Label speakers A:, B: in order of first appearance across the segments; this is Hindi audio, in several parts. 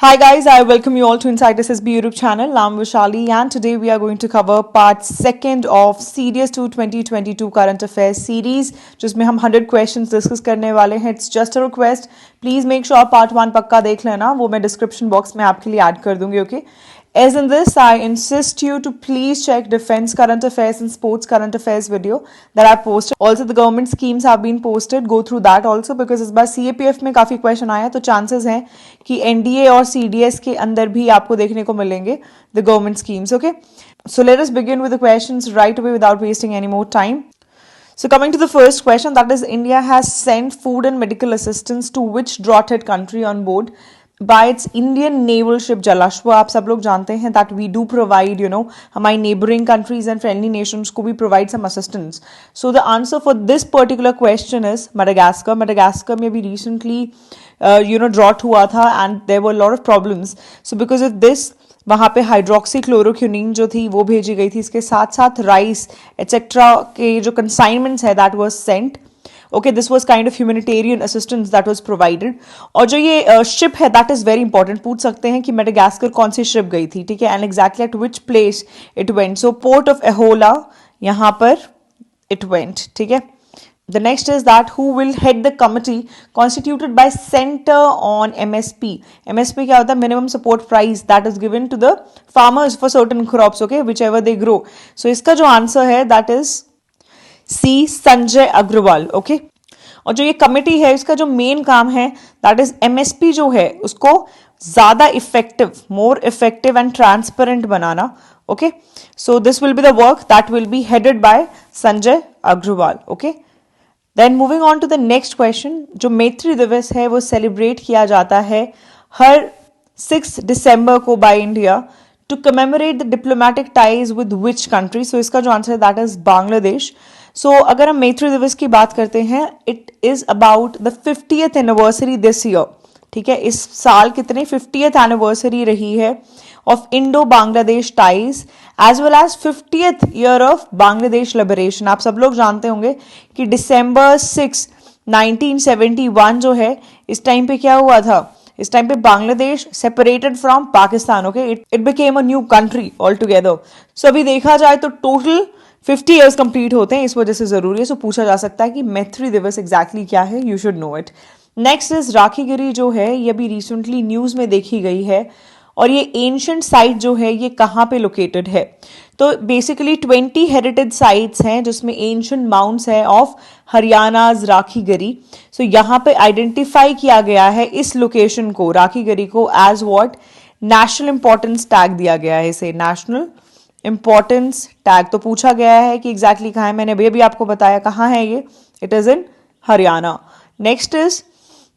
A: Hi guys, I welcome you all to Inside SSB YouTube channel. I'm Vishali and today we are going to cover part second of Series 2 2022 Current Affairs series जिसमें हम 100 questions discuss करने वाले हैं. It's just a request. Please make sure part 1 पक्का देख लेना, वो मैं description box में आपके लिए add कर दूंगी, okay? As in this, I insist you to please check defense current affairs and sports current affairs video that I posted. Also, the government schemes have been posted. Go through that also because इस बार CAPF में काफ़ी question आया तो chances हैं कि NDA और CDS के अंदर भी आपको देखने को मिलेंगे the government schemes. Okay, so let us begin with the questions right away without wasting any more time. So coming to the first question, that is India has sent food and medical assistance to which draughted country on board by its Indian naval ship Jalashwa. आप सब लोग जानते हैं that we do provide, हमारी neighboring countries and friendly nations को भी provide some assistance. So the answer for this particular question is Madagascar. Madagascar में भी recently, drought हुआ था and there were a lot of problems. So because of this, वहाँ पे हाइड्रोक्सीक्लोरोक्विनिन जो थी वो भेजी गई थी. इसके साथ साथ राइस एटसेट्रा के जो कंसाइनमेंट्स है that was sent. Okay, this was kind of humanitarian assistance that was provided. और जो ये शिप है दैट इज वेरी इंपॉर्टेंट. पूछ सकते हैं कि मेडागास्कर कौन सी शिप गई थी, ठीक है, and exactly at which place it went. So port of Aihole यहाँ पर इट वेंट, ठीक है. The next is that who will head the committee constituted by Center on MSP. MSP क्या होता है? Minimum support price that is given to the farmers for certain crops, okay, whichever they grow. So इसका जो आंसर है that is C, Sanjay Agarwal, okay. और जो ये कमिटी है इसका जो मेन काम है that is MSP जो है उसको ज्यादा effective, more effective and transparent banana. Okay, so this will be the work that will be headed by Sanjay Agrawal, okay. Then moving on to the next question. जो मैत्री दिवस है वो सेलिब्रेट किया जाता है हर 6 दिसंबर को by India to commemorate the diplomatic ties with which country. So इसका जो आंसर है दैट इज बांग्लादेश. सो अगर हम मैत्री दिवस की बात करते हैं it is about the 50th anniversary this year, ठीक है. इस साल कितने 50th एनिवर्सरी रही है of Indo-Bangladesh ties as well as 50th year of Bangladesh liberation. आप सब लोग जानते होंगे कि December 6, 1971 जो है इस टाइम पे क्या हुआ था. इस टाइम पे Bangladesh separated from Pakistan, okay, it became a new country all together. So अभी देखा जाए तो टोटल 50 years कंप्लीट होते हैं, इस वजह से जरूरी है. सो पूछा जा सकता है कि मैत्री दिवस एग्जैक्टली क्या है, you should know it. Next is Rakhigarhi जो है ये भी रिसेंटली न्यूज में देखी गई है और ये एंशंट साइट जो है ये कहाँ पे लोकेटेड है. तो बेसिकली 20 हेरिटेज साइट्स हैं जिसमें एंशंट माउंट्स है ऑफ हरियाणाज राखीगरी. सो यहाँ पे आइडेंटिफाई किया गया है इस लोकेशन को, राखीगरी को, as what national importance tag दिया गया है इसे, नेशनल इंपॉर्टेंस टैग. तो पूछा गया है कि एग्जैक्टली कहाँ है. मैंने अभी अभी आपको बताया कहाँ है ये, it is in Haryana. Next is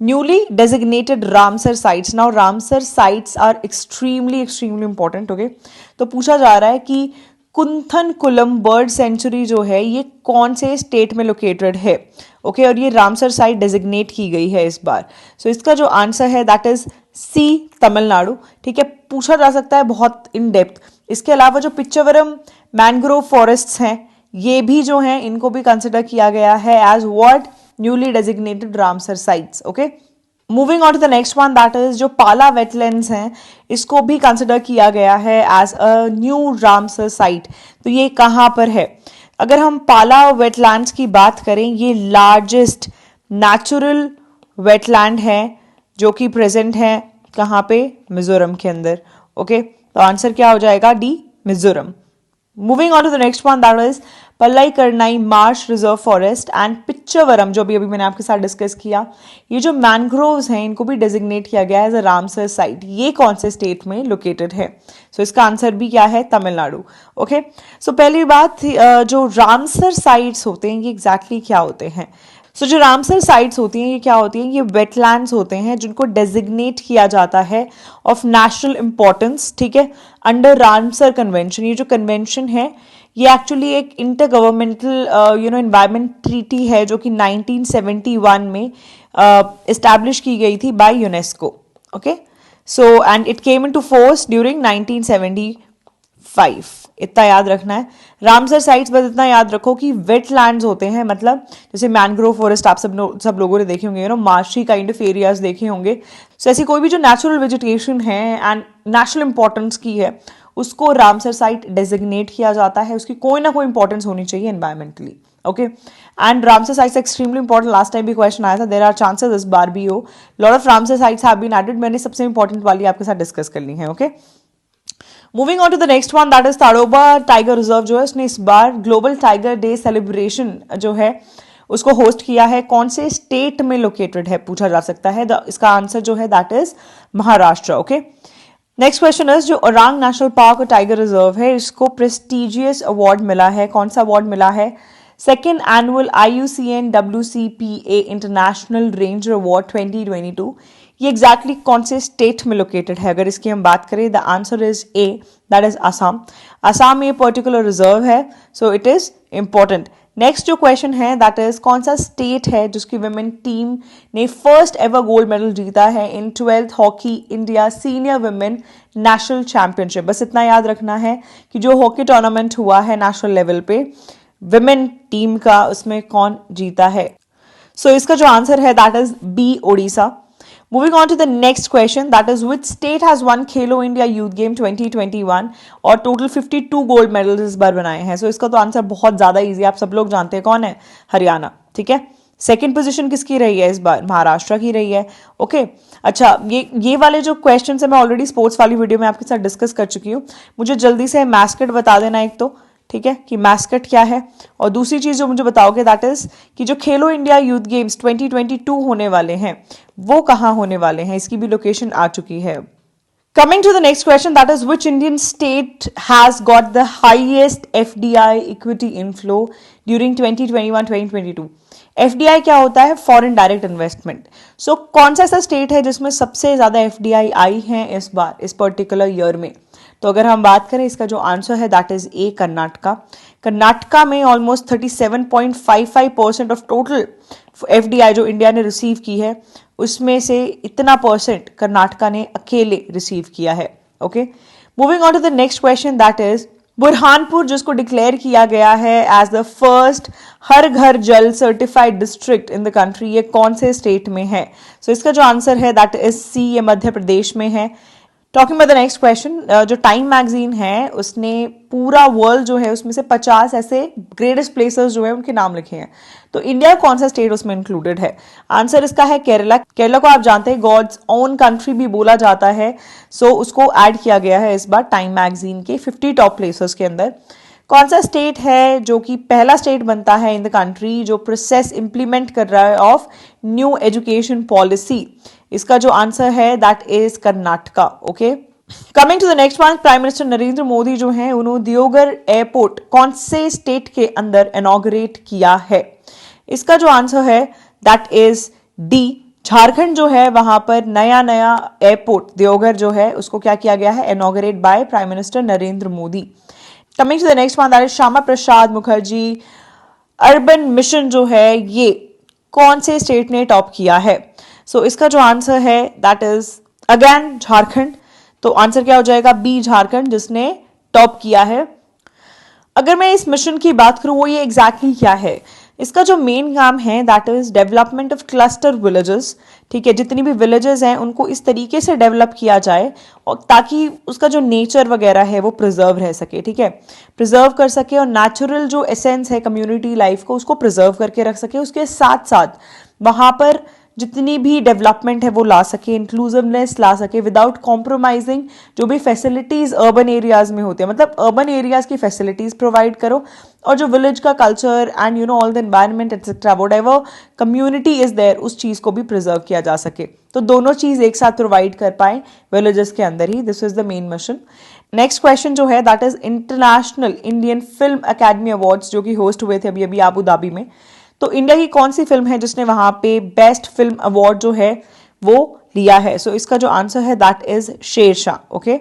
A: newly designated Ramsar sites. Now Ramsar sites are extremely important, okay. तो पूछा जा रहा है कि कुंथनकुलम बर्ड सेंचुरी जो है ये कौन से स्टेट में लोकेटेड है, ओके, और ये रामसर साइट डेजिग्नेट की गई है इस बार. सो इसका जो आंसर है दैट इज सी, तमिलनाडु, ठीक है. पूछा जा सकता है बहुत इन डेप्थ. इसके अलावा जो पिच्चवरम मैंग्रोव फॉरेस्ट्स हैं ये भी जो हैं इनको भी कंसिडर किया गया है as what newly designated Ramsar sites, okay. Moving on to the next one that is जो पाला wetlands हैं इसको भी कंसिडर किया गया है as a new Ramsar site. तो ये कहाँ पर है? अगर हम पाला wetlands की बात करें ये लार्जेस्ट नेचुरल wetland है जो कि प्रेजेंट है कहाँ पे, मिजोरम के अंदर, ओके. तो आंसर क्या हो जाएगा, D, Mizoram. Moving on to the next one that is Pallikaranai marsh reserve forest and Pichavaram जो भी अभी मैंने आपके साथ डिस्कस किया. ये जो मैनग्रोव्स हैं इनको भी डेजिग्नेट किया गया है एज अ रामसर साइट. ये कौन से स्टेट में लोकेटेड है? सो इसका आंसर भी क्या है, तमिलनाडु, ओके. सो पहली बात जो रामसर साइट्स होते हैं ये एग्जैक्टली क्या होते हैं. सो जो रामसर साइट्स होती हैं ये क्या होती हैं, ये वेटलैंड्स होते हैं जिनको डेजिग्नेट किया जाता है ऑफ नेशनल इंपॉर्टेंस, ठीक है, अंडर रामसर कन्वेंशन. ये जो कन्वेंशन है ये एक्चुअली एक इंटर गवर्नमेंटल एनवायरमेंट ट्रीटी है जो कि 1971 में इस्टेब्लिश की गई थी by UNESCO, okay. So and it came into force during 1975. इतना याद रखना है। रामसर साइट्स बस इतना याद रखो कि वेटलैंड्स होते हैं, मतलब जैसे मैनग्रोव फॉरेस्ट आप सब लोगों ने देखे होंगे, मार्शी काइंड ऑफ एरियाज देखे होंगे। सो ऐसी कोई भी जो नेचुरल वेजिटेशन है एंड नेशनल इंपॉर्टेंस की है उसको रामसर साइट डेजिग्नेट किया जाता है, उसकी कोई ना कोई इंपॉर्टेंस होनी चाहिए environmentally. Okay, and Ramsar sites extremely important, last time भी क्वेश्चन आया था, देयर आर चांसेस इस बार भी हो। Lot of Ramsar sites have been added, मैंने सबसे इंपॉर्टेंट वाली आपके साथ डिस्कस करनी है। Okay, moving on to the next one, that is Tadoba tiger reserve जो है उसने इस बार ग्लोबल टाइगर डे सेलिब्रेशन जो है उसको होस्ट किया है। कौन से स्टेट में लोकेटेड है पूछा जा सकता है। इसका आंसर जो है that is Maharashtra. Okay, next question is जो ओरांग नेशनल पार्क और टाइगर रिजर्व है इसको प्रेस्टिजियस अवार्ड मिला है। कौन सा अवार्ड मिला है? Second annual IUCN WCPA international ranger award 2022। ये एग्जैक्टली कौन से स्टेट में लोकेटेड है? अगर इसकी हम बात करें the answer is a, that is Assam. Assam में पर्टिकुलर रिजर्व है, so it is important. Next जो क्वेश्चन है दैट इज कौन सा स्टेट है जिसकी वुमेन टीम ने फर्स्ट एवर गोल्ड मेडल जीता है इन 12th hockey India senior women national championship. बस इतना याद रखना है कि जो हॉकी टूर्नामेंट हुआ है नेशनल लेवल पे विमेन टीम का, उसमें कौन जीता है? सो इसका जो आंसर है that is B, Odisha. Moving on to the next question, that is which state has won Khelo India Youth Game 2021 और टोटल 52 गोल्ड मेडल्स इस बार बनाए हैं। सो इसका तो आंसर बहुत ज्यादा इजी, आप सब लोग जानते हैं कौन है, हरियाणा। ठीक है, सेकंड पोजीशन किसकी रही है इस बार? महाराष्ट्र की रही है। ओके, अच्छा ये वाले जो क्वेश्चन है मैं ऑलरेडी स्पोर्ट्स वाली वीडियो में आपके साथ डिस्कस कर चुकी हूँ। मुझे जल्दी से मैस्कट बता देना एक तो, ठीक है, कि मैस्कट क्या है, और दूसरी चीज जो मुझे बताओगे दैट इज कि जो खेलो इंडिया यूथ गेम्स 2022 होने वाले हैं वो कहाँ होने वाले हैं, इसकी भी लोकेशन आ चुकी है। Coming to the next question, that is which Indian state has got the highest FDI equity inflow during 2021-2022? FDI क्या होता है? Foreign direct investment. सो कौन सा ऐसा स्टेट है जिसमें सबसे ज्यादा FDI आई है इस बार, इस पर्टिकुलर ईयर में? तो अगर हम बात करें इसका जो आंसर है that is a, Karnataka. Karnataka में ऑलमोस्ट 37.55% ऑफ टोटल FDI जो इंडिया ने रिसीव की है उसमें से इतना परसेंट कर्नाटका ने अकेले रिसीव किया है। Okay, moving on to the next question that is Burhanpur जिसको डिक्लेयर किया गया है एज द फर्स्ट हर घर जल certified district in the country, ये कौन से स्टेट में है? सो इसका जो आंसर है दैट इज सी, ये मध्य प्रदेश में है। Talking about the next question, जो टाइम मैगजीन है उसने पूरा वर्ल्ड जो है उसमें से 50 ऐसे ग्रेटेस्ट प्लेसेस जो है उनके नाम लिखे हैं, तो इंडिया कौन सा स्टेट उसमें इंक्लूडेड है? आंसर इसका है केरला। केरला को आप जानते हैं गॉड्स ओन कंट्री भी बोला जाता है, सो उसको ऐड किया गया है इस बार टाइम मैगजीन के 50 टॉप प्लेसेस के अंदर। कौन सा स्टेट है जो कि पहला स्टेट बनता है इन द कंट्री जो प्रोसेस इंप्लीमेंट कर रहा है ऑफ न्यू एजुकेशन पॉलिसी? इसका जो आंसर है that is Karnataka. Okay, coming to the next one, prime minister Narendra Modi जो है उन्होंने दियोगर एयरपोर्ट कौन से स्टेट के अंदर इनॉग्रेट किया है? इसका जो आंसर है दैट इज डी, झारखंड जो है वहां पर नया एयरपोर्ट दियोगर जो है उसको क्या किया गया है? Inaugurate by prime minister Narendra Modi. Coming to the next one, that is Shyama Prasad Mukherjee urban mission जो है ये कौन से स्टेट ने टॉप किया है? सो इसका जो आंसर है दैट इज अगेन झारखंड। तो आंसर क्या हो जाएगा? बी, झारखंड जिसने टॉप किया है। अगर मैं इस मिशन की बात करूं वो ये एग्जैक्टली क्या है, इसका जो मेन काम है that is development of cluster villages. ठीक है, जितनी भी विलेजेस हैं उनको इस तरीके से डेवलप किया जाए और ताकि उसका जो नेचर वगैरह है वो प्रिजर्व रह सके। ठीक है, प्रिजर्व कर सके और नेचुरल जो एसेंस है कम्युनिटी लाइफ को उसको प्रिजर्व करके रख सके, उसके साथ साथ वहां पर जितनी भी डेवलपमेंट है वो ला सके, इंक्लूसिवनेस ला सके विदाउट कॉम्प्रोमाइजिंग जो भी फैसिलिटीज अर्बन एरियाज में होते हैं, मतलब अर्बन एरियाज की फैसिलिटीज प्रोवाइड करो और जो विलेज का culture and all the environment etcetera whatever community is there उस चीज को भी प्रिजर्व किया जा सके। तो दोनों चीज एक साथ प्रोवाइड कर पाए विलेजेस के अंदर ही, this is the main mission. Next question जो है that is international Indian film academy awards जो कि होस्ट हुए थे अभी अभी आबू धाबी में, तो इंडिया की कौन सी फिल्म है जिसने वहां पे बेस्ट फिल्म अवार्ड जो है वो लिया है? सो इसका जो आंसर है that is Shershah. Okay,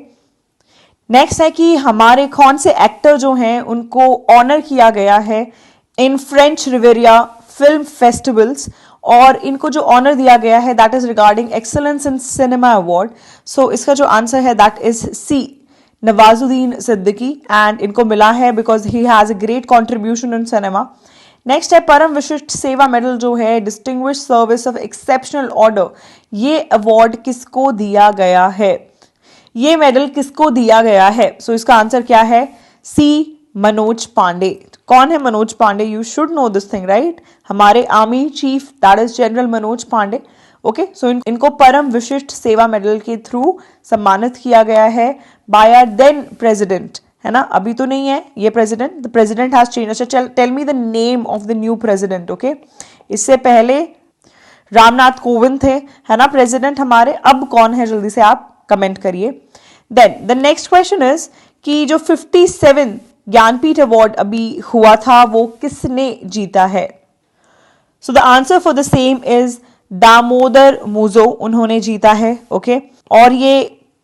A: next है कि हमारे कौन से एक्टर जो हैं उनको ऑनर किया गया है in French Riviera film festivals, और इनको जो ऑनर दिया गया है that is regarding excellence in cinema award. So इसका जो आंसर है that is C, Nawazuddin Siddiqui, and इनको मिला है because he has a great contribution in cinema. Next है परम विशिष्ट सेवा मेडल जो है, distinguish service of exceptional order, ये अवार्ड किसको दिया गया है? ये मेडल किसको दिया गया है? सो इसका आंसर क्या है? सी मनोज पांडे। कौन है Manoj Pandey? You should know this thing right, हमारे army chief, that is general Manoj Pandey. Okay, so इनको परम विशिष्ट सेवा मेडल के थ्रू सम्मानित किया गया है बाय आवर देन प्रेसिडेंट, है ना, अभी तो नहीं है ये president, the president has change. अच्छा, tell me the name of the new president. Okay, इससे पहले रामनाथ कोविंद थे, है ना, प्रेसिडेंट हमारे। अब कौन है, जल्दी से आप कमेंट करिए। Then the next question is कि जो 57 ज्ञानपीठ अवार्ड अभी हुआ था वो किसने जीता है? So the answer for the same is Damodar Mauzo, उन्होंने जीता है। ओके, और ये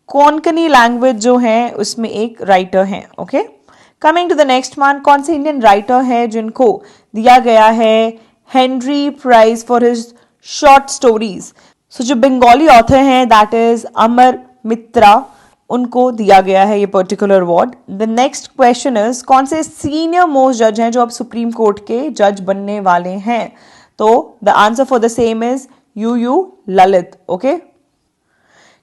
A: कोंकणी लैंग्वेज जो है उसमें एक राइटर हैं। Okay, coming to the next one, कौन से इंडियन राइटर है जिनको दिया गया है Henry prize for his short stories? So जो बंगाली ऑथर हैं दैट इज अमर मित्रा, उनको दिया गया है ये particular award. The next question is कौन से सीनियर मोस्ट जज हैं जो अब सुप्रीम कोर्ट के जज बनने वाले हैं? तो the answer for the same is U Lalit. Okay,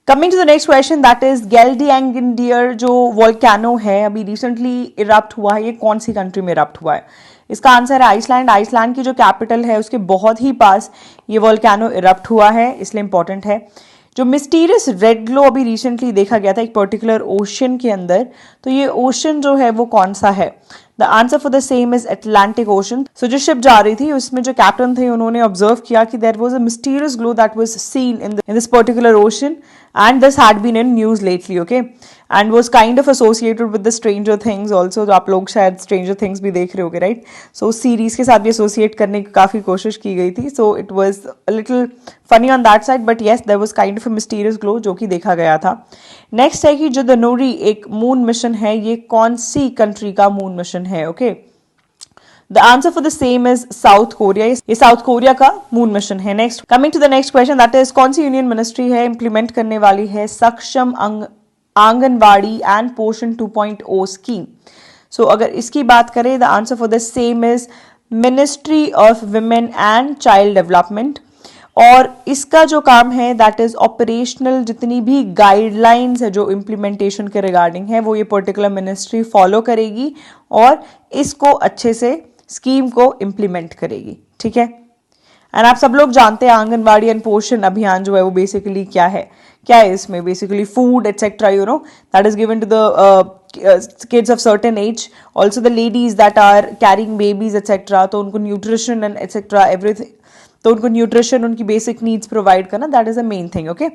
A: coming to the next question that is गेल्डिंगर जो वोल्केनो है अभी रिसेंटली इरप्ट हुआ है, ये कौन सी कंट्री में इरप्ट हुआ है? इसका आंसर है आइसलैंड। आइसलैंड की जो कैपिटल है उसके बहुत ही पास ये वोल्केनो इरप्ट हुआ है, इसलिए इंपॉर्टेंट है। जो मिस्टीरियस रेड ग्लो अभी रिसेंटली देखा गया था एक पर्टिकुलर ओशन के अंदर, तो ये ओशन जो है वो कौन सा है? The answer for the same is Atlantic Ocean. So जो शिप जा रही थी उसमें जो कैप्टन थे उन्होंने ऑब्जर्व किया कि there was a mysterious glow that was seen in this particular ocean, and this had been in news lately. Okay, and was kind of associated with the stranger things also, जो आप लोग शायद स्ट्रेंजर थिंग्स भी देख रहे होगे राइट। सो सीरीज के साथ भी एसोसिएट करने की काफी कोशिश की गई थी, so it was a little funny on that side, but yes there was kind of a mysterious glow जो कि देखा गया था। नेक्स्ट है कि जो धनुरी एक मून मिशन है, ये कौन सी कंट्री का मून मिशन है? Okay, the answer for the same is South Korea, ये साउथ कोरिया का मून मिशन है। Next, coming to the next question that is कौन सी यूनियन मिनिस्ट्री है इंप्लीमेंट करने वाली है सक्षम आंगनवाड़ी एंड पोषण 2.0 स्कीम? सो अगर इसकी बात करें the answer for the same is ministry of women and child development, और इसका जो काम है दैट इज ऑपरेशनल, जितनी भी गाइडलाइंस है जो इम्प्लीमेंटेशन के रिगार्डिंग है वो ये पर्टिकुलर मिनिस्ट्री फॉलो करेगी और इसको अच्छे से स्कीम को इम्प्लीमेंट करेगी। ठीक है, एंड आप सब लोग जानते हैं आंगनवाड़ी एंड पोषण अभियान जो है वो बेसिकली क्या है इसमें basically food etcetera, you know, that is given to the kids of certain age, also the ladies that are carrying babies etc, तो उनको न्यूट्रिशन एंड एटसेट्रा एवरीथिंग, तो उनको न्यूट्रिशन, उनकी बेसिक नीड्स प्रोवाइड करना, that is a main thing. Okay,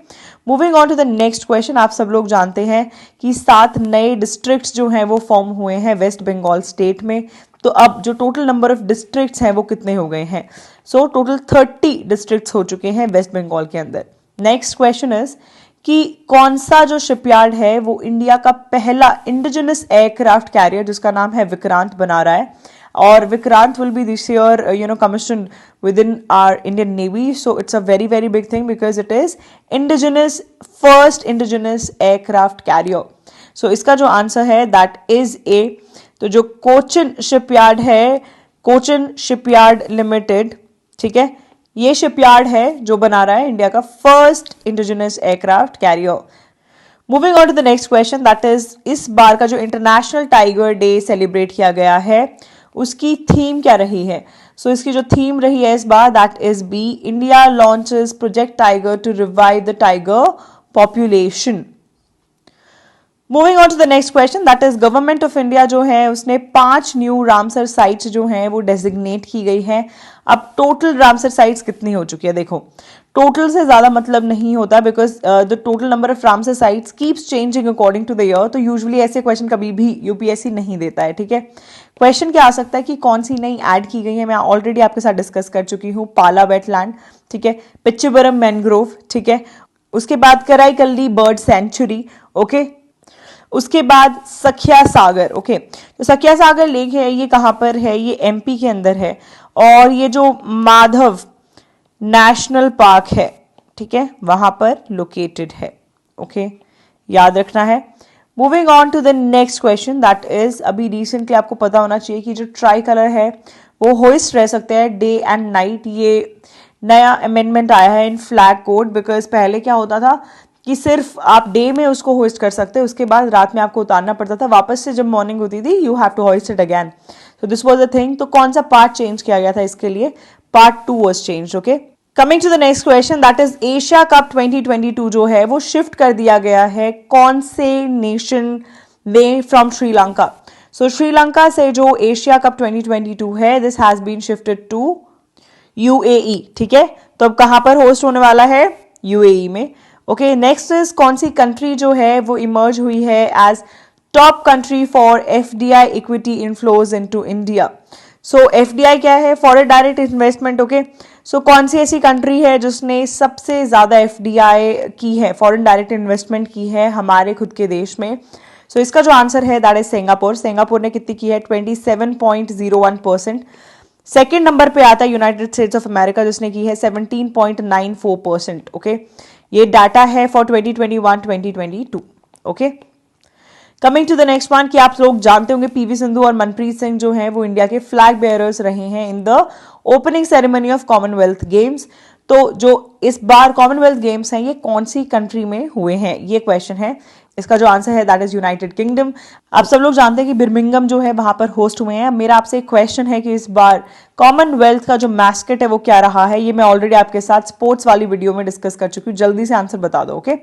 A: moving on to the next question, आप सब लोग जानते हैं कि 7 नए डिस्ट्रिक्ट्स जो हैं वो फॉर्म हुए हैं वेस्ट बंगाल स्टेट में, तो अब जो टोटल नंबर ऑफ डिस्ट्रिक्ट्स हैं वो कितने हो गए हैं? सो टोटल 30 डिस्ट्रिक्ट्स हो चुके हैं वेस्ट बंगाल के अंदर। नेक्स्ट क्वेश्चन इज कि कौन सा जो शिपयार्ड है वो इंडिया का पहला इंडिजिनस एयरक्राफ्ट कैरियर जिसका नाम है विक्रांत बना रहा है, और Vikrant will be this year commissioned within our Indian Navy, so it's a very very big thing because it is first indigenous aircraft carrier। so इसका जो आंसर है that is A। तो जो कोचिन शिपयार्ड है, कोचिन शिपयार्ड लिमिटेड, ठीक है, ये शिपयार्ड है जो बना रहा है इंडिया का first indigenous aircraft carrier. Moving on to the next question that is इस बार का जो इंटरनेशनल टाइगर डे सेलिब्रेट किया गया है उसकी थीम क्या रही है? सो इसकी जो थीम रही है इस बार that is B, India launches project tiger to revive the tiger population. Moving on to the next question that is government of India जो है उसने 5 न्यू रामसर साइट्स जो हैं वो डेजिग्नेट की गई हैं। अब टोटल रामसर साइट्स कितनी हो चुकी है? देखो, टोटल से ज्यादा मतलब नहीं होता because the total number of Ramsar sites keeps changing according to the year, तो यूजुअली ऐसे क्वेश्चन कभी भी यूपीएससी नहीं देता है। ठीक है, क्वेश्चन क्या आ सकता है कि कौन सी नई ऐड की गई है, मैं ऑलरेडी आपके साथ डिस्कस कर चुकी हूँ, पाला वेटलैंड, ठीक है, पिच्चीबरम मैनग्रोव, ठीक है, उसके बाद कराईकल्ली बर्ड सेंचुरी, ओके, उसके बाद सखिया सागर, ओके, तो सखिया सागर लेक है ये कहाँ पर है? ये एमपी के अंदर है, और ये जो माधव नेशनल पार्क है, ठीक है, वहां पर लोकेटेड है। ओके, याद रखना है, moving on to the next question that is, अभी रिसेंटली आपको पता होना चाहिए कि जो ट्राई कलर है वो होइस्ट रह सकते हैं डे एंड नाइट। ये नया अमेंडमेंट आया है इन फ्लैग कोड, बिकॉज पहले क्या होता था कि सिर्फ आप डे में उसको होइस्ट कर सकते, उसके बाद रात में आपको उतारना पड़ता था, वापस से जब मॉर्निंग होती थी you have to hoist it again. So this was a thing. तो कौन सा पार्ट चेंज किया गया था इसके लिए? Part 2 was change. Okay, coming to the next question that is Asia cup 2022 जो है वो शिफ्ट कर दिया गया है कौन से नेशन में? फ्रॉम श्रीलंका। सो श्रीलंका से जो एशिया कप 2022 है this has been shifted to UAE. ठीक है, तो अब कहां पर होस्ट होने वाला है? यूएई में। ओके, नेक्स्ट इज कौन सी कंट्री जो है वो इमर्ज हुई है as top country for FDI equity inflows into India? So FDI क्या है? Foreign direct investment. Okay, so कौन सी ऐसी कंट्री है जिसने सबसे ज्यादा एफडीआई की है, फॉरेन डायरेक्ट इन्वेस्टमेंट की है हमारे खुद के देश में? सो इसका जो आंसर है दैट इज सिंगापुर। सिंगापुर ने कितनी की है? 27.01%। सेकेंड नंबर पे आता है यूनाइटेड स्टेट्स ऑफ अमेरिका जिसने की है 17.94%। ओके, ये डाटा है for 2021-2022। Okay, coming to the next one कि आप लोग जानते होंगे पीवी सिंधु और मनप्रीत सिंह जो हैं वो इंडिया के फ्लैग बेयरर्स रहे हैं in the opening ceremony of Commonwealth games. तो जो इस बार कॉमनवेल्थ गेम्स हैं ये कौन सी कंट्री में हुए हैं, ये क्वेश्चन है। इसका जो आंसर है दैट इज यूनाइटेड किंगडम। आप सब लोग जानते हैं कि बिर्मिंगम जो है वहां पर होस्ट हुए हैं। मेरा आपसे एक क्वेश्चन है कि इस बार कॉमनवेल्थ का जो मैस्केट है वो क्या रहा है? ये मैं ऑलरेडी आपके साथ स्पोर्ट्स वाली वीडियो में डिस्कस कर चुकी हूँ, जल्दी से आंसर बता दो। Okay,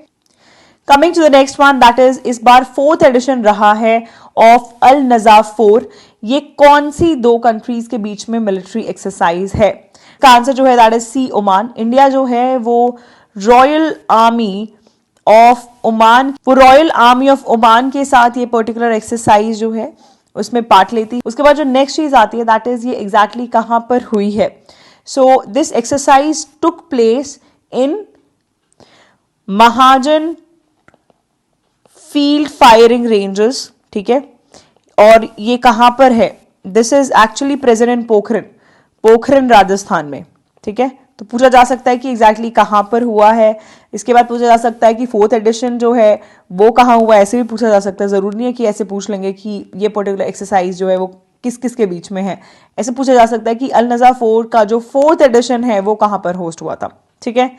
A: coming to the next one that is, इस बार 4th एडिशन रहा है ऑफ अल नजाफ 4। ये कौन सी दो कंट्रीज के बीच में मिलिट्री एक्सरसाइज है? इसका आंसर जो है that is C, Oman. India जो है वो रॉयल आर्मी ऑफ ओमान, वो रॉयल आर्मी ऑफ ओमान के साथ ये पर्टिकुलर एक्सरसाइज जो है उसमें पार्ट लेती है। उसके बाद जो नेक्स्ट चीज आती है दैट इज ये एग्जैक्टली कहां पर हुई है? So this exercise took place in Mahajan field firing ranges. ठीक है, और ये कहां पर है? This is actually present in Pokhran, Pokhran Rajasthan में। ठीक है, तो पूछा जा सकता है कि एग्जैक्टली कहां पर हुआ है। इसके बाद पूछा जा सकता है कि 4th एडिशन जो है वो कहां हुआ है, ऐसे भी पूछा जा सकता है। जरूरी नहीं है कि ऐसे पूछ लेंगे कि ये पर्टिकुलर एक्सरसाइज जो है वो किस किस के बीच में है। ऐसे पूछा जा सकता है कि अल नज़ा 4 का जो 4th एडिशन है वो कहां पर होस्ट हुआ था। ठीक है,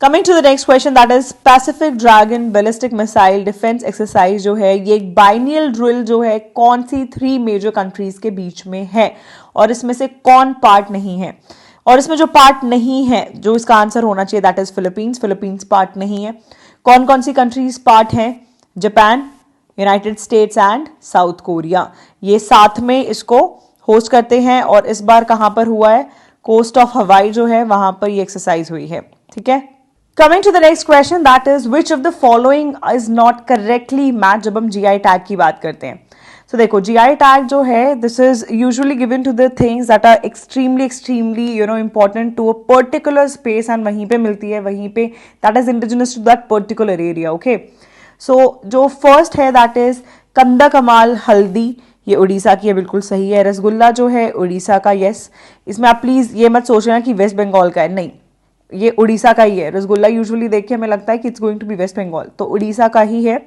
A: coming to the next question that is Pacific Dragon ballistic missile defence exercise जो है ये एक बाइनियल ड्रिल जो है कौन सी 3 मेजर कंट्रीज के बीच में है, और इसमें से कौन पार्ट नहीं है? और इसमें जो पार्ट नहीं है, जो इसका आंसर होना चाहिए that is Philippines. Philippines part नहीं है। कौन कौन सी कंट्रीज पार्ट हैं? Japan, United states and south Korea. ये साथ में इसको होस्ट करते हैं। और इस बार कहां पर हुआ है? कोस्ट ऑफ हवाई जो है वहां पर ये एक्सरसाइज हुई है। ठीक है, coming to the next question that is which of the following is not correctly match जब हम जीआई टैग की बात करते हैं। So देखो जीआई टैग जो है this is usually given to the things that are extremely important to a particular space and वहीं पे मिलती है, वहीं पे that is indigenous to that particular area. Okay, so जो फर्स्ट है दैट इज कंदा कमाल हल्दी, ये उड़ीसा की है, बिल्कुल सही है। रसगुल्ला जो है उड़ीसा का, यस। इसमें आप प्लीज ये मत सोचना कि वेस्ट बंगाल का है, नहीं, ये उड़ीसा का ही है। रसगुल्ला यूजुअली देख के हमें लगता है कि it's going to be West Bengal, तो उड़ीसा का ही है।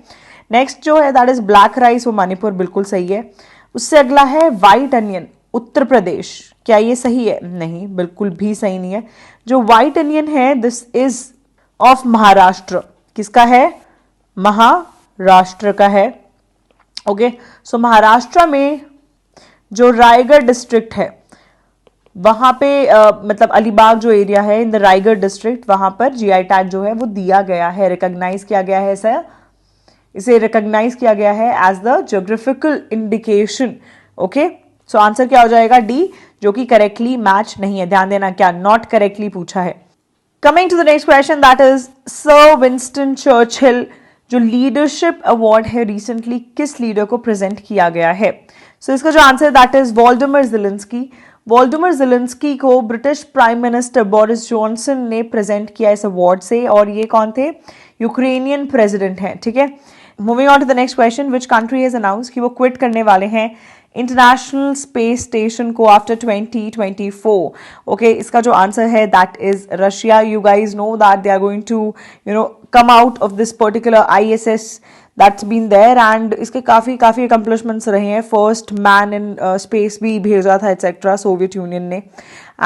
A: नेक्स्ट जो है दैट इज ब्लैक राइस, वो मणिपुर, बिल्कुल सही है। उससे अगला है व्हाइट अनियन, उत्तर प्रदेश। क्या ये सही है? नहीं, बिल्कुल भी सही नहीं है। जो व्हाइट अनियन है दिस इज ऑफ महाराष्ट्र। किसका है? महाराष्ट्र का है। ओके, सो महाराष्ट्र में जो रायगढ़ डिस्ट्रिक्ट है वहां पे मतलब अलीबाग जो एरिया है इन द रायगढ़ डिस्ट्रिक्ट, वहां पर जीआई टैग जो है वो दिया गया है, रिकॉग्नाइज किया गया है। ऐसा इसे रिकॉग्नाइज किया गया है as the geographical indication. Okay, so answer क्या हो जाएगा? डी, जो कि करेक्टली मैच नहीं है। ध्यान देना, क्या नॉट करेक्टली पूछा है। Coming to the next question that is sir Winston Churchill जो लीडरशिप अवार्ड है रिसेंटली किस लीडर को प्रेजेंट किया गया है? सो इसका जो answer that is Volodymyr Zelensky. Volodymyr Zelensky को British prime minister Boris Johnson ने प्रेजेंट किया इस अवार्ड से, और ये कौन थे? यूक्रेनियन प्रेसिडेंट हैं। ठीक है, moving on to the next question, which country has announce कि वो क्विट करने वाले हैं इंटरनेशनल स्पेस स्टेशन को आफ्टर 2024। ओके, इसका जो आंसर है that is Russia. You guys know that they are going to come out of this particular ISS that's been there, and इसके काफ़ी काफ़ी accomplishments रहे हैं. First man in space भी भेजा था etc. सोवियत यूनियन ने.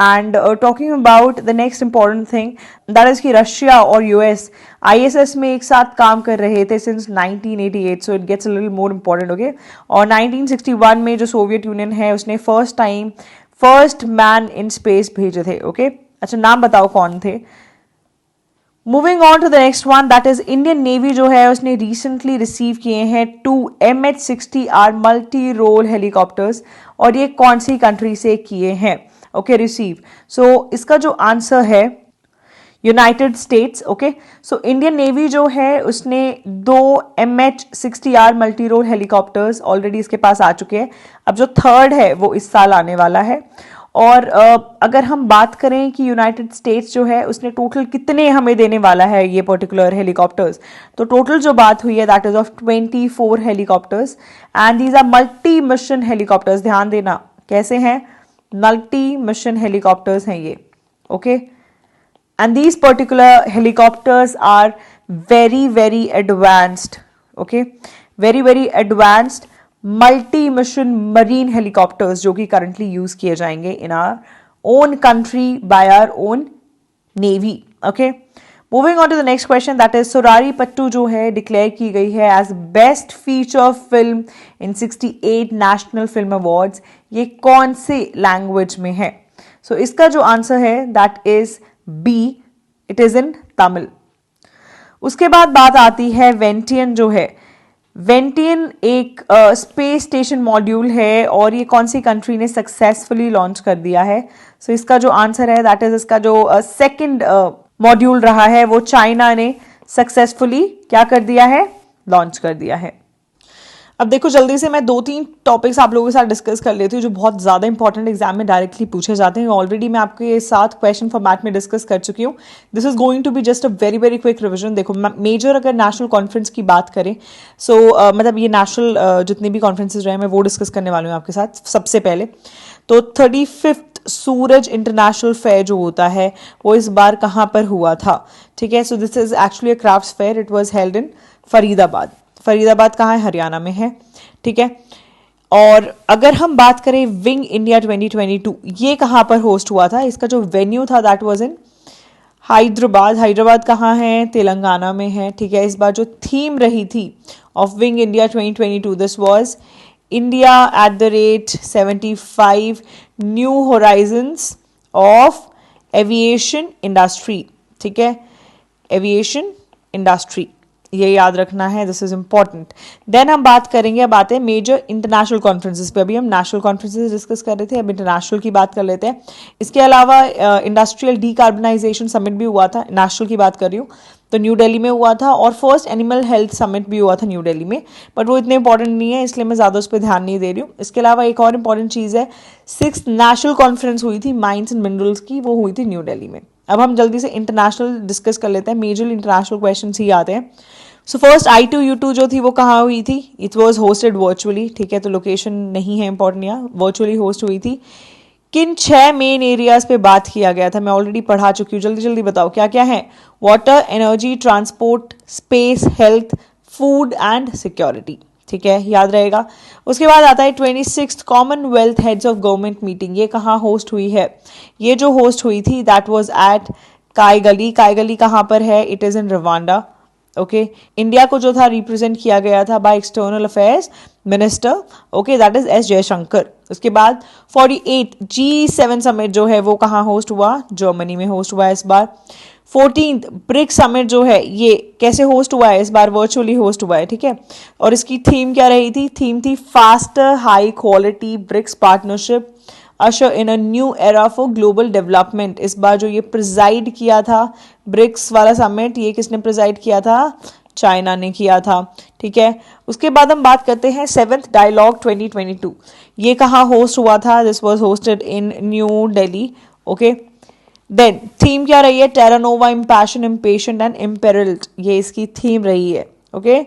A: And talking about the next important thing, that is कि रशिया और US ISS में एक साथ काम कर रहे थे since 1988, so it gets a little more important, okay. और 1961 में जो सोवियत यूनियन है उसने फर्स्ट मैन इन स्पेस भेजे थे, ओके. अच्छा, नाम बताओ कौन थे. Moving on to the next one, that is Indian navy जो है उसने रिसेंटली रिसीव किए हैं 2 MH-60R मल्टी रोल हेलीकॉप्टर्स, और ये कौन सी कंट्री से किए हैं, ओके, रिसीव. सो इसका जो आंसर है United states, okay. So Indian navy जो है उसने 2 MH-60R multi role helicopters already इसके पास आ चुके हैं. अब जो थर्ड है वो इस साल आने वाला है. और अगर हम बात करें कि यूनाइटेड स्टेट्स जो है उसने टोटल कितने हमें देने वाला है ये पर्टिकुलर हेलीकॉप्टर्स, तो टोटल जो बात हुई है that is of 24 helicopters, and these are multi mission helicopters. ध्यान देना कैसे हैं, मल्टी मिशन हेलीकॉप्टर्स हैं ये, okay. And these particular helicopters are very advanced, okay, very advanced multi-mission marine helicopters जो कि currently use किए जाएंगे in our own country by our own navy, okay. Moving on to the next question, that is Surari Pattu जो है declare की गई है as best feature film in 68 national film awards. ये कौन से language में है? So इसका जो आंसर है that is B, it is in Tamil. उसके बाद बात आती है वेंटियन जो है. वेंटियन एक स्पेस स्टेशन मॉड्यूल है और ये कौन सी कंट्री ने सक्सेसफुली लॉन्च कर दिया है. सो इसका जो आंसर है दैट इज इसका जो सेकंड मॉड्यूल रहा है वो चाइना ने सक्सेसफुली क्या कर दिया है, लॉन्च कर दिया है. अब देखो जल्दी से मैं 2-3 टॉपिक्स आप लोगों के साथ डिस्कस कर लेती हूँ जो बहुत ज़्यादा इंपॉर्टेंट एग्जाम में डायरेक्टली पूछे जाते हैं. ऑलरेडी मैं आपके साथ क्वेश्चन फॉर्मेट में डिस्कस कर चुकी हूँ. This is going to be just a very quick revision. देखो मेजर अगर नेशनल कॉन्फ्रेंस की बात करें, सो मतलब ये नेशनल जितने भी कॉन्फ्रेंसेज रहे मैं वो डिस्कस करने वाली हूँ आपके साथ. सबसे पहले तो 35th सूरज इंटरनेशनल फेयर जो होता है वो इस बार कहाँ पर हुआ था, ठीक है. So this is actually a crafts fair. It was held in Faridabad. Faridabad कहाँ है, हरियाणा में है, ठीक है. और अगर हम बात करें विंग इंडिया 2022 ये कहाँ पर होस्ट हुआ था, इसका जो वेन्यू था that was in Hyderabad. Hyderabad कहाँ है, तेलंगाना में है, ठीक है. इस बार जो थीम रही थी of wing India 2022 this was India @75 new Horizons of aviation industry, ठीक है. एविएशन इंडस्ट्री ये याद रखना है, दिस इज इंपॉर्टेंट. देन हम बात करेंगे, अब आते हैं मेजर इंटरनेशनल कॉन्फ्रेंसेस पे. अभी हम नेशनल कॉन्फ्रेंसेस डिस्कस कर रहे थे, अब इंटरनेशनल की बात कर लेते हैं. इसके अलावा इंडस्ट्रियल डीकार्बनाइजेशन समिट भी हुआ था, नेशनल की बात कर रही हूँ, तो न्यू दिल्ली में हुआ था. और फर्स्ट एनिमल हेल्थ समिट भी हुआ था न्यू दिल्ली में, बट वो इतने इंपॉर्टेंट नहीं है इसलिए मैं ज़्यादा उस पर ध्यान नहीं दे रही हूँ. इसके अलावा एक और इंपॉर्टेंट चीज़ है, 6th नेशनल कॉन्फ्रेंस हुई थी माइंस एंड मिनरल्स की, वो हुई थी न्यू दिल्ली में. अब हम जल्दी से इंटरनेशनल डिस्कस कर लेते हैं. मेजर इंटरनेशनल क्वेश्चन ही आते हैं. सो फर्स्ट I2U2 जो थी वो कहाँ हुई थी, इट वॉज होस्टेड वर्चुअली, ठीक है. तो लोकेशन नहीं है इंपॉर्टेंट, यहाँ वर्चुअली होस्ट हुई थी. किन 6 मेन एरियाज पे बात किया गया था, मैं ऑलरेडी पढ़ा चुकी हूँ, जल्दी जल्दी बताओ क्या क्या है. Water, energy, transport, space, health, food and security, ठीक है, याद रहेगा. उसके बाद आता है 26th Commonwealth heads of government meeting. ये कहाँ होस्ट हुई है, ये जो होस्ट हुई थी दैट वाज एट कायगली. कायगली कहाँ पर है, it is in Rwanda, okay. India को जो था रिप्रेजेंट किया गया था by external affairs minister, okay, that is S Jaishankar. उसके बाद 48 G7 समिट जो है वो कहाँ होस्ट हुआ, जर्मनी में होस्ट हुआ है इस बार. 14th ब्रिक्स समिट जो है ये कैसे होस्ट हुआ है, इस बार वर्चुअली होस्ट हुआ है, ठीक है. और इसकी थीम क्या रही थी, थीम थी faster high quality BRICS partnership usher in a new era for global development. इस बार जो ये प्रिजाइड किया था ब्रिक्स वाला समिट, ये किसने प्रिजाइड किया था, चाइना ने किया था, ठीक है. उसके बाद हम बात करते हैं 7th डायलॉग 2022. ये कहाँ होस्ट हुआ था, this was hosted in New Delhi, okay. Then theme क्या रही है, टेरा नोवा, इम्पैशन, इम्पेशेंट एंड इम्पेरिल्ड, ये इसकी थीम रही है, ओके.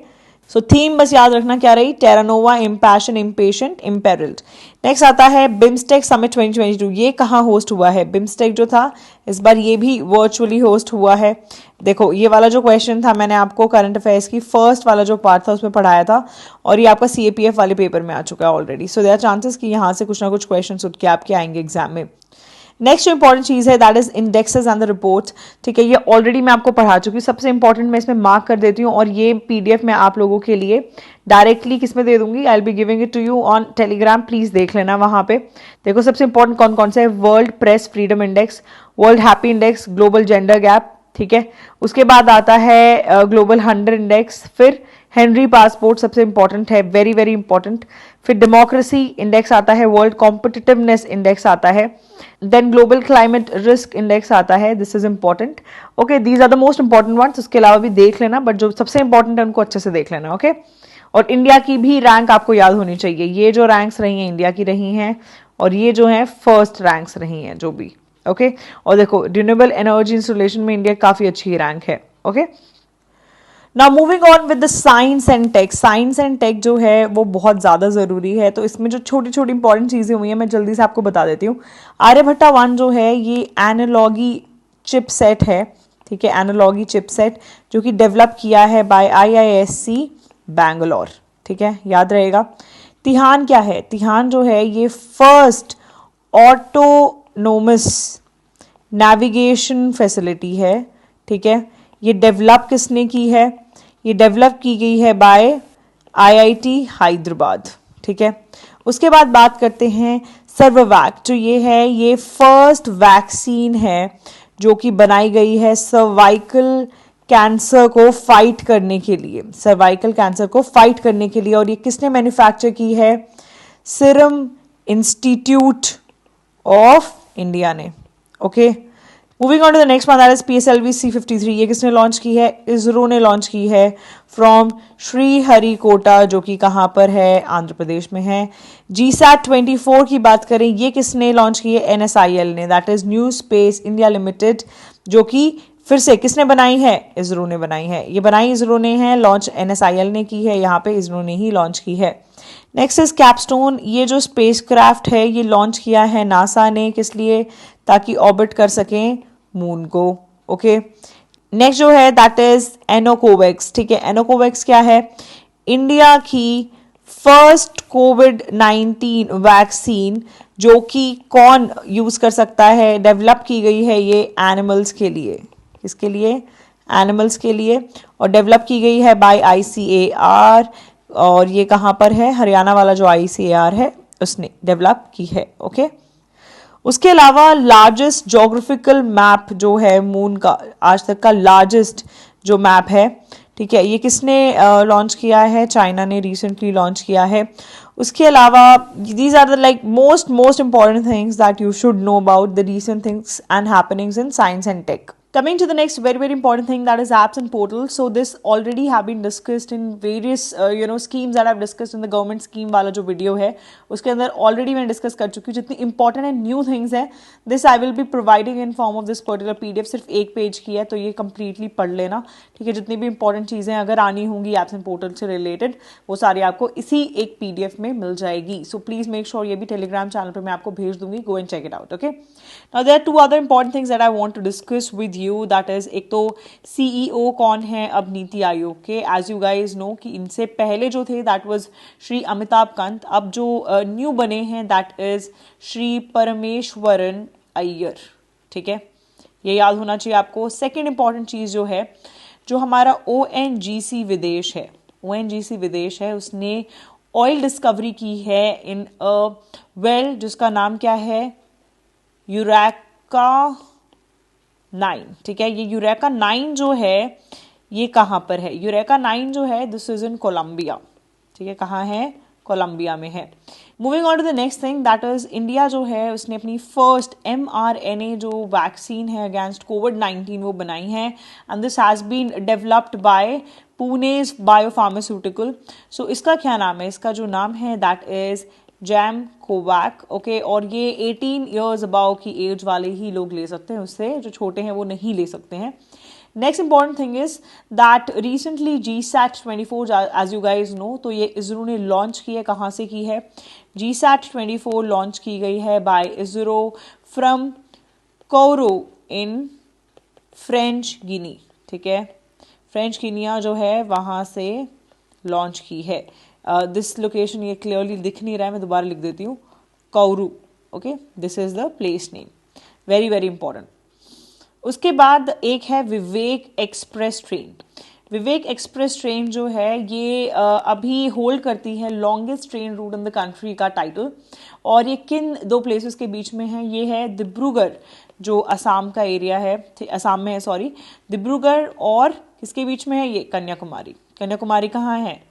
A: सो थीम बस याद रखना क्या रही, टेरानोवा, इम्पैशन, इम्पेशेंट, इम्पेरिल्ड। नेक्स्ट आता है बिम्स्टेक समिट 2022, ये कहाँ होस्ट हुआ है? बिम्स्टेक जो था इस बार ये भी वर्चुअली होस्ट हुआ है। देखो ये वाला जो क्वेश्चन था मैंने आपको करंट अफेयर्स की फर्स्ट वाला जो पार्ट था उसमें पढ़ाया था और ये आपका CAPF वाले पेपर में आ चुका है already. So there are chances कि यहाँ से कुछ ना कुछ क्वेश्चन उठ के आपके आएंगे एग्जाम में। नेक्स्ट जो इंपॉर्टेंट चीज़ है that is indexes and the reports. ठीक है, ये ऑलरेडी मैं आपको पढ़ा चुकी हूँ, सबसे इंपॉर्टेंट मैं इसमें मार्क कर देती हूँ और ये PDF मैं आप लोगों के लिए डायरेक्टली किस में दे दूंगी, I will be giving it to you on Telegram, please देख लेना वहां पे। देखो सबसे इंपॉर्टेंट कौन कौन से है, world press freedom index, world happy index, global gender gap, ठीक है, उसके बाद आता है ग्लोबल 100 इंडेक्स, फिर हेनरी पासपोर्ट सबसे इंपॉर्टेंट है, वेरी वेरी इंपॉर्टेंट, फिर डेमोक्रेसी इंडेक्स आता है, वर्ल्ड कॉम्पिटिटिवनेस इंडेक्स आता है, then global climate risk index आता है, this is important. Okay, these are the most important ones, उसके अलावा भी देख लेना, बट जो सबसे इंपॉर्टेंट है उनको अच्छे से देख लेना। ओके, और इंडिया की भी रैंक आपको याद होनी चाहिए, ये जो रैंक्स रही हैं इंडिया की रही हैं और ये जो है फर्स्ट रैंक्स रही हैं जो भी। ओके, और देखो रिन्यूएबल एनर्जी इंस्टॉलेशन में इंडिया काफी अच्छी रैंक है। Okay, now moving on with the science and tech. Science and tech जो है वो बहुत ज़्यादा ज़रूरी है, तो इसमें जो छोटी छोटी इंपॉर्टेंट चीज़ें हुई हैं मैं जल्दी से आपको बता देती हूँ। आर्यभट्टा 1 जो है ये एनालॉगी चिपसेट है, ठीक है, एनालॉगी चिपसेट जो कि डेवलप किया है बाय IISc बैंगलोर, ठीक है, याद रहेगा। तिहान क्या है? तिहान जो है ये फर्स्ट ऑटोनोमस नेविगेशन फैसिलिटी है, ठीक है। ये डेवलप किसने की है? ये डेवलप की गई है बाय IIT हैदराबाद, ठीक है। उसके बाद बात करते हैं सर्ववैक, जो ये है ये फर्स्ट वैक्सीन है जो कि बनाई गई है सर्वाइकल कैंसर को फाइट करने के लिए, सर्वाइकल कैंसर को फाइट करने के लिए, और ये किसने मैन्युफैक्चर की है? सीरम इंस्टीट्यूट ऑफ इंडिया ने। Okay, moving on to the next one that is PSLV C53, ये किसने लॉन्च की है? इसरो ने लॉन्च की है फ्रॉम श्रीहरिकोटा, जो कि कहाँ पर है? आंध्र प्रदेश में है। GSAT 24 की बात करें, ये किसने लॉन्च की है? NSIL ने, that is new space India limited, जो कि फिर से किसने बनाई है? इसरो ने बनाई है। ये बनाई इसरो ने है, लॉन्च NSIL ने की है, यहाँ पे इसरो ने ही लॉन्च की है। नेक्स्ट इज कैपस्टोन, ये जो स्पेसक्राफ्ट है ये लॉन्च किया है नासा ने, किस लिए? ताकि ऑर्बिट कर सकें मून को। ओके, नेक्स्ट जो है दैट इज एनोकोवैक्स, ठीक है। एनोकोवैक्स क्या है? इंडिया की फर्स्ट कोविड-19 वैक्सीन, जो कि कौन यूज कर सकता है? डेवलप की गई है ये एनिमल्स के लिए, किसके लिए? एनिमल्स के लिए, और डेवलप की गई है बाय ICAR, और ये कहाँ पर है? हरियाणा वाला जो ICAR है उसने डेवलप की है। ओके, उसके अलावा लार्जेस्ट जोग्राफिकल मैप जो है मून का, आज तक का लार्जेस्ट जो मैप है, ठीक है, ये किसने लॉन्च किया है? चाइना ने रिसेंटली लॉन्च किया है। उसके अलावा these are the like most important things that you should know about the recent things and happenings in science and tech. Coming to the next very important thing, that is apps and portals. So this already have been discussed in various schemes that I've discussed in the government scheme वाला जो वीडियो है उसके अंदर already मैं डिस्कस कर चुकी हूँ। जितनी इंपॉर्टेंट एंड न्यू थिंग्स हैं this I will be providing in form of this particular PDF, सिर्फ एक पेज की है तो ये कंप्लीटली पढ़ लेना, ठीक है। जितनी भी इंपॉर्टेंट चीज़ें अगर आनी होंगी एप्स एंड पोर्टल से रिलेटेड वो सारी आपको इसी एक PDF में मिल जाएगी। सो प्लीज मेक श्योर, ये भी टेलीग्राम चैनल पर मैं आपको भेज दूंगी, go and check it out. Okay, now there are two other important things that I want to discuss with you, that is एक तो CEO कौन है अब नीति आयोग के? एज यू गाइज नो कि इनसे पहले जो थे दैट वाज श्री अमिताभ कांत, अब जो न्यू बने हैं दैट इज श्री परमेश्वरन अय्यर, ठीक है, ये याद होना चाहिए आपको। सेकेंड इंपॉर्टेंट चीज जो है, जो हमारा ONGC विदेश है, ONGC विदेश है, उसने ऑयल डिस्कवरी की है इन अ वेल जिसका नाम क्या है? यूरेका 9, ठीक है। ये यूरेका 9 जो है ये कहाँ पर है? यूरेका 9 जो है दिस इज इन कोलंबिया, ठीक है। कहाँ है? कोलंबिया में है। Moving on to the next thing that is India जो है उसने अपनी फर्स्ट mRNA जो वैक्सीन है अगेंस्ट कोविड-19 वो बनाई है, and this has been developed by Pune biopharmaceutical. So इसका क्या नाम है? इसका जो नाम है that is Gemcovac, okay, और ये 18 ईयर्स अबाउ की एज वाले ही लोग ले सकते हैं, उससे जो छोटे हैं वो नहीं ले सकते हैं. Next important thing is that recently GSAT 24, as you guys know, तो ये इसरो ने लॉन्च की है. कहाँ से की है? GSAT 24 लॉन्च की गई है बाय इसरो फ्रॉम कोरो इन फ्रेंच गिनी. ठीक है, फ्रेंच गिनिया जो है वहाँ से लॉन्च की है. दिस लोकेशन ये क्लियरली दिख नहीं रहा है, मैं दोबारा लिख देती हूँ. Kourou, okay, this is the place name. Very very important. उसके बाद एक है विवेक एक्सप्रेस ट्रेन. विवेक एक्सप्रेस ट्रेन जो है ये अभी होल्ड करती है longest train route in the country का टाइटल. और ये किन दो प्लेसेस के बीच में है? ये है डिब्रूगढ़, जो असम का एरिया है, असम में है, सॉरी, डिब्रूगढ़, और किसके बीच में है? ये कन्याकुमारी. कन्याकुमारी कहाँ है?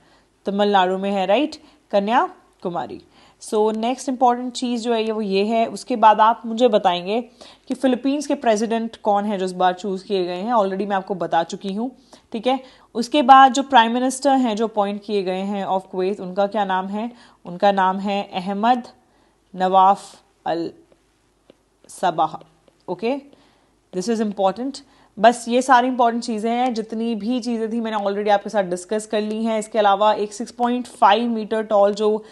A: तमिलनाडु में है, right, Kanyakumari. So next important चीज़ जो है वो ये है. उसके बाद आप मुझे बताएंगे कि फिलीपींस के प्रेसिडेंट कौन है जो इस बार चूज़ किए गए हैं. ऑलरेडी मैं आपको बता चुकी हूँ. ठीक है, उसके बाद जो प्राइम मिनिस्टर हैं जो अपॉइंट किए गए हैं ऑफ कुवैत, उनका क्या नाम है? उनका नाम है Ahmad Nawaf Al Sabah. Okay, this is important. बस ये सारी इंपॉर्टेंट चीज़ें हैं. जितनी भी चीज़ें थी मैंने ऑलरेडी आपके साथ डिस्कस कर ली हैं. इसके अलावा एक 6.5 मीटर टॉल जो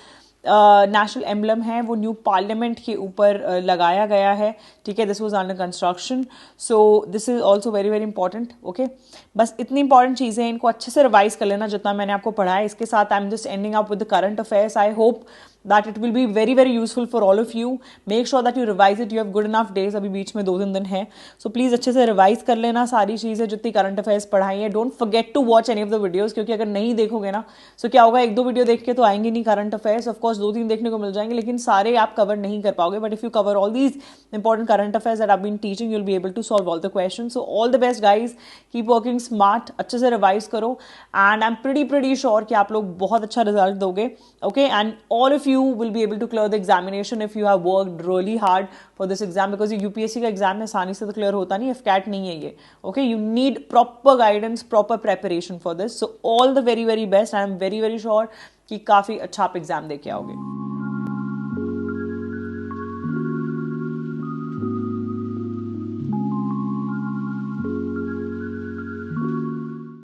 A: नेशनल एम्बलम है वो न्यू पार्लियामेंट के ऊपर लगाया गया है. ठीक है, this was under construction. So this is also very very important. Okay, बस इतनी इंपॉर्टेंट चीज़ें हैं, इनको अच्छे से रिवाइज कर लेना जितना मैंने आपको पढ़ा है. इसके साथ I am just ending up with the current affairs. I hope that it will be very very useful for all of you. Make sure that you revise it. You have good enough days. अभी बीच में 2-3 दिन है, so please अच्छे से रिवाइज कर लेना सारी चीज़ें जितनी करंट अफेयर्स पढ़ाई है. Don't forget to watch any of the videos, क्योंकि अगर नहीं देखोगे ना so क्या होगा, 1-2 वीडियो देख के तो आएंगे नहीं करंट अफेयर्स. ऑफकोर्स 2-3 देखने को मिल जाएंगे, लेकिन सारे आप कवर नहीं कर पाओगे. But if you cover all these important current affairs that I been teaching, you'll be able to solve all the question. So all the best guys, keep working smart, अच्छे से रिवाइज करो, and I am pretty sure कि आप लोग बहुत अच्छा रिजल्ट दोगे. Okay, and all of you will be able to clear the examination if you have worked really hard for this exam, because ये UPSC का एग्जाम में आसानी से तो क्लियर होता नहीं है. FCAT नहीं है ये. Okay, you need proper guidance, proper preparation for this. So all the very very best. I am very very sure कि काफी अच्छा आप एग्जाम दे के आओगे.